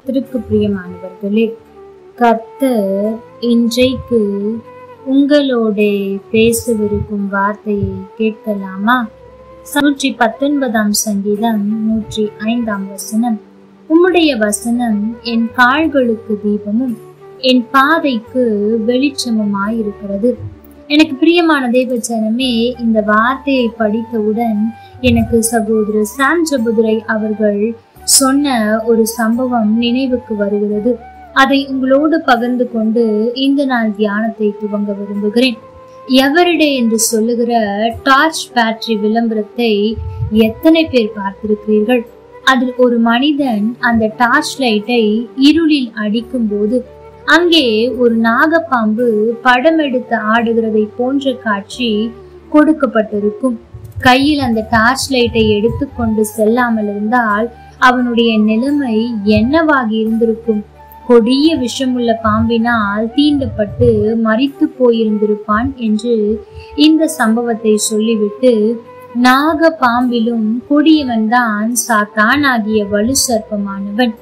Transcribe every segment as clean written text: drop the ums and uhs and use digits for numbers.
கர்த்தருக்கு பிரியமானவர்களே, கர்த்தர் இன்றைக்கு உங்களோட பேசவிருக்கும் வார்த்தையை கேட்கலாமா? 119 சங்கீதம் 105 வசனம். உம்முடைய வசனம் என் கால்களுக்கு தீபமும் என் பாதைக்கு வெளிச்சமுமாயிருக்கிறது. எனக்கு பிரியமான தேவஜனமே, இந்த வார்த்தையை படித்தவுடன் எனக்கு சகோதரர் சாம் ஜெபதுரை அவர்கள் சொன்ன ஒரு சம்பவம் நினைவுக்கு வருகிறது. அதை உங்களோடு பகிர்ந்து கொண்டு இந்த நாள் தியானத்தை துவங்க விரும்புகிறேன். எவரிடே என்று சொல்லுகிற டார்ச் பேட்டரி விளம்பரத்தை எத்தனை பேர் பார்த்திருக்கிறீர்கள்? அதில் ஒரு மனிதன் அந்த டார்ச் லைட்டை இருளில் அடிக்கும் போது அங்கே ஒரு நாகப்பாம்பு படம் எடுத்து ஆடுகிறதை போன்ற காட்சி கொடுக்கப்பட்டிருக்கும். கையில் அந்த டார்ச் லைட்டை எடுத்துக்கொண்டு செல்லாமல் இருந்தால் அவனுடைய நிலைமை என்னவாகி இருந்திருக்கும்? கொடிய விஷமுள்ள பாம்பினால் தீண்டப்பட்டு மரித்து போயிருந்திருப்பான் என்று இந்த சம்பவத்தை சொல்லிவிட்டு, நாக பாம்பிலும் கொடியவன் தான் சாத்தான் ஆகிய வலு சர்ப்பமானவன்.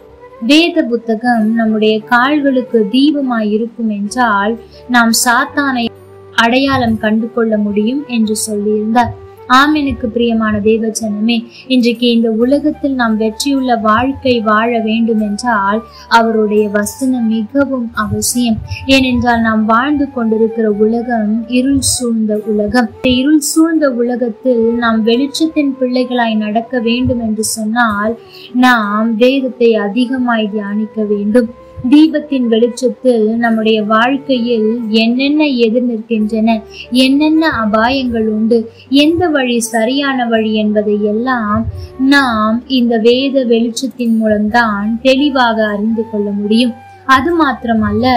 வேத புத்தகம் நம்முடைய கால்களுக்கு தீபமாய் இருக்கும் என்றால் நாம் சாத்தானை அடையாளம் கண்டு கொள்ள முடியும் என்று சொல்லியிருந்தார். ஆமெனுக்கு பிரியமான தேவஜனமே, இன்றைக்கு இந்த உலகத்தில் நாம் வெற்றியுள்ள வாழ்க்கை வாழ வேண்டும் என்றால் அவருடைய வசனம் மிகவும் அவசியம். ஏனென்றால் நாம் வாழ்ந்து கொண்டிருக்கிற உலகம் இருள் சூழ்ந்த உலகம். இருள் சூழ்ந்த உலகத்தில் நாம் வெளிச்சத்தின் பிள்ளைகளாய் நடக்க வேண்டும் என்று சொன்னால் நாம் வேதத்தை அதிகமாய் தியானிக்க வேண்டும். தீபத்தின் வெளிச்சத்தில் நம்முடைய வாழ்க்கையில் என்னென்ன எதிர் நிற்கின்றன, என்னென்ன அபாயங்கள் உண்டு, எந்த வழி சரியான வழி என்பதை எல்லாம் நாம் இந்த வேத வெளிச்சத்தின் மூலம்தான் தெளிவாக அறிந்து கொள்ள முடியும். அது மாத்திரமல்ல,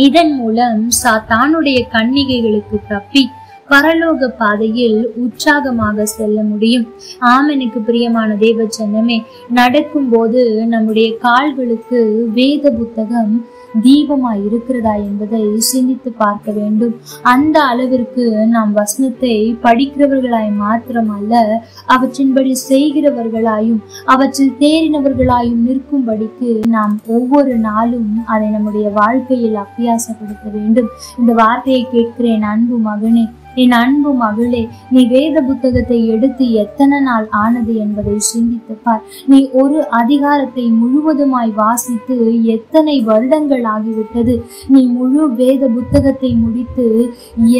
இதன் மூலம் சாத்தானுடைய கன்னிகைகளுக்கு தப்பி பரலோக பாதையில் உற்சாகமாக செல்ல முடியும். ஆமெனுக்கு பிரியமான தேவஜனமே, நடக்கும் போது நம்முடைய கால்களுக்கு வேத புத்தகம் தீபமாய் இருக்கிறதா என்பதை சிந்தித்து பார்க்க வேண்டும். அந்த அளவிற்கு நாம் வசனத்தை படிக்கிறவர்களாய் மாத்திரமல்ல, அவற்றின்படி செய்கிறவர்களாயும் அவற்றில் தேறினவர்களாயும் நிற்கும்படிக்கு நாம் ஒவ்வொரு நாளும் அதை நம்முடைய வாழ்க்கையில் அபியாசப்படுத்த வேண்டும். இந்த வார்த்தையை கேட்கிறேன் அன்பு மகனே, என் அன்பு மகளே, நீ வேத புத்தகத்தை எடுத்து எத்தனை நாள் ஆனது என்பதை சிந்தித்து பார். நீ ஒரு அதிகாரத்தை முழுவதுமாய் வாசித்து எத்தனை வருடங்கள் ஆகிவிட்டது? நீ முழு வேத புத்தகத்தை முடித்து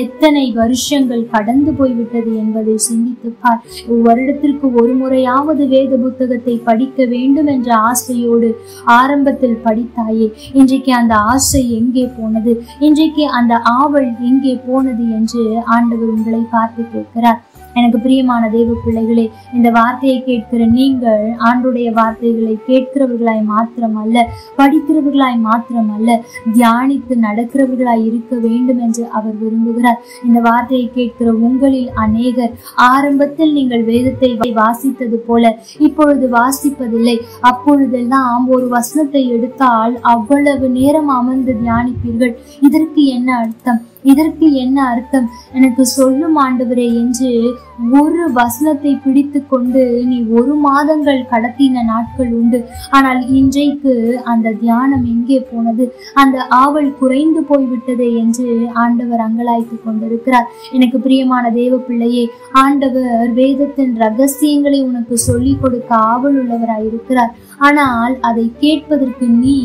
எத்தனை வருஷங்கள் கடந்து போய்விட்டது என்பதை சிந்தித்து பார். வருடத்திற்கு ஒரு முறையாவது வேத புத்தகத்தை படிக்க வேண்டும் என்ற ஆசையோடு ஆரம்பத்தில் படித்தாயே, இன்றைக்கு அந்த ஆசை எங்கே போனது? இன்றைக்கு அந்த ஆவல் எங்கே போனது என்று ஆண்டவர் உங்களை பார்த்து கேட்கிறார். எனக்கு பிரியமான தேவ பிள்ளைகளே, இந்த வார்த்தையை கேட்கிற நீங்கள் ஆண்டுடைய வார்த்தைகளை கேட்கிறவர்களாய் மாத்திரமல்ல, படிக்கிறவர்களாய் மாத்திரமல்ல, தியானித்து நடக்கிறவர்களாய் இருக்க வேண்டும் என்று அவர் விரும்புகிறார். இந்த வார்த்தையை கேட்கிற உங்களில் அநேகர் ஆரம்பத்தில் நீங்கள் வேதத்தை வாசித்தது போல இப்பொழுது வாசிப்பதில்லை. அப்பொழுதெல்லாம் ஒரு வசனத்தை எடுத்தால் அவ்வளவு நேரம் அமர்ந்து தியானிப்பீர்கள். இதற்கு என்ன அர்த்தம், இதற்கு என்ன அர்த்தம் எனக்கு சொல்லும் ஆண்டவரே என்று ஒரு வசனத்தை பிடித்து கொண்டு நீ 1 மாதங்கள் கடத்தின நாட்கள் உண்டு. ஆனால் இன்றைக்கு அந்த தியானம் எங்கே போனது? அந்த ஆவல் குறைந்து போய்விட்டதே என்று ஆண்டவர் அங்கலாய்த்து கொண்டிருக்கிறார். எனக்கு பிரியமான தேவ பிள்ளையே, ஆண்டவர் வேதத்தின் ரகசியங்களை உனக்கு சொல்லிக் கொடுக்க ஆவல் உள்ளவராயிருக்கிறார். ஆனால் அதை கேட்பதற்கு நீ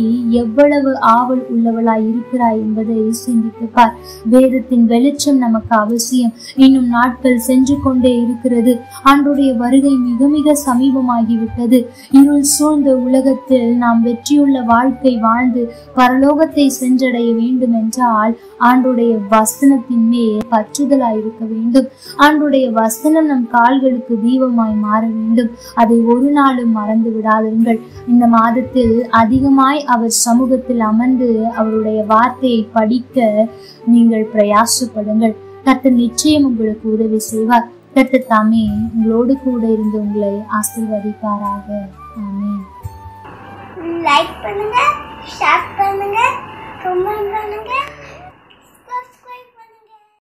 எவ்வளவு ஆவல் உள்ளவளாய் இருக்கிறாய் என்பதை சிந்தித்து பார். வேதத்தின் வெளிச்சம் நமக்கு அவசியம். இன்னும் நாட்கள் சென்று கொண்டே இருக்கிறது. ஆண்டுடைய வருகை மிக மிக சமீபமாகிவிட்டது. இருள் சூழ்ந்த உலகத்தில் நாம் வெற்றியுள்ள வாழ்க்கை வாழ்ந்து பரலோகத்தை சென்றடைய வேண்டும் என்றால் ஆண்டுடைய வசனத்தின் மேல் பற்றுதலாய் இருக்க வேண்டும். ஆண்டுடைய வசனம் நம் கால்களுக்கு தீபமாய் மாற வேண்டும். அதை ஒரு நாளும் மறந்து விடாதீர்கள். இந்த மாதத்தில் அதிகமாய் அவர் சமூகத்தில் அமர்ந்து அவருடைய வார்த்தையை படிக்க நீங்கள் பிரயாசப்படுங்கள். கர்த்தர் நிச்சயம் உங்களுக்கு உதவி செய்வார். கர்த்தர் தாமே உங்களோடு கூட இருந்து உங்களை ஆசீர்வதிப்பாராக. ஆமென். லைக் பண்ணுங்க, ஷேர் பண்ணுங்க, கமெண்ட் பண்ணுங்க.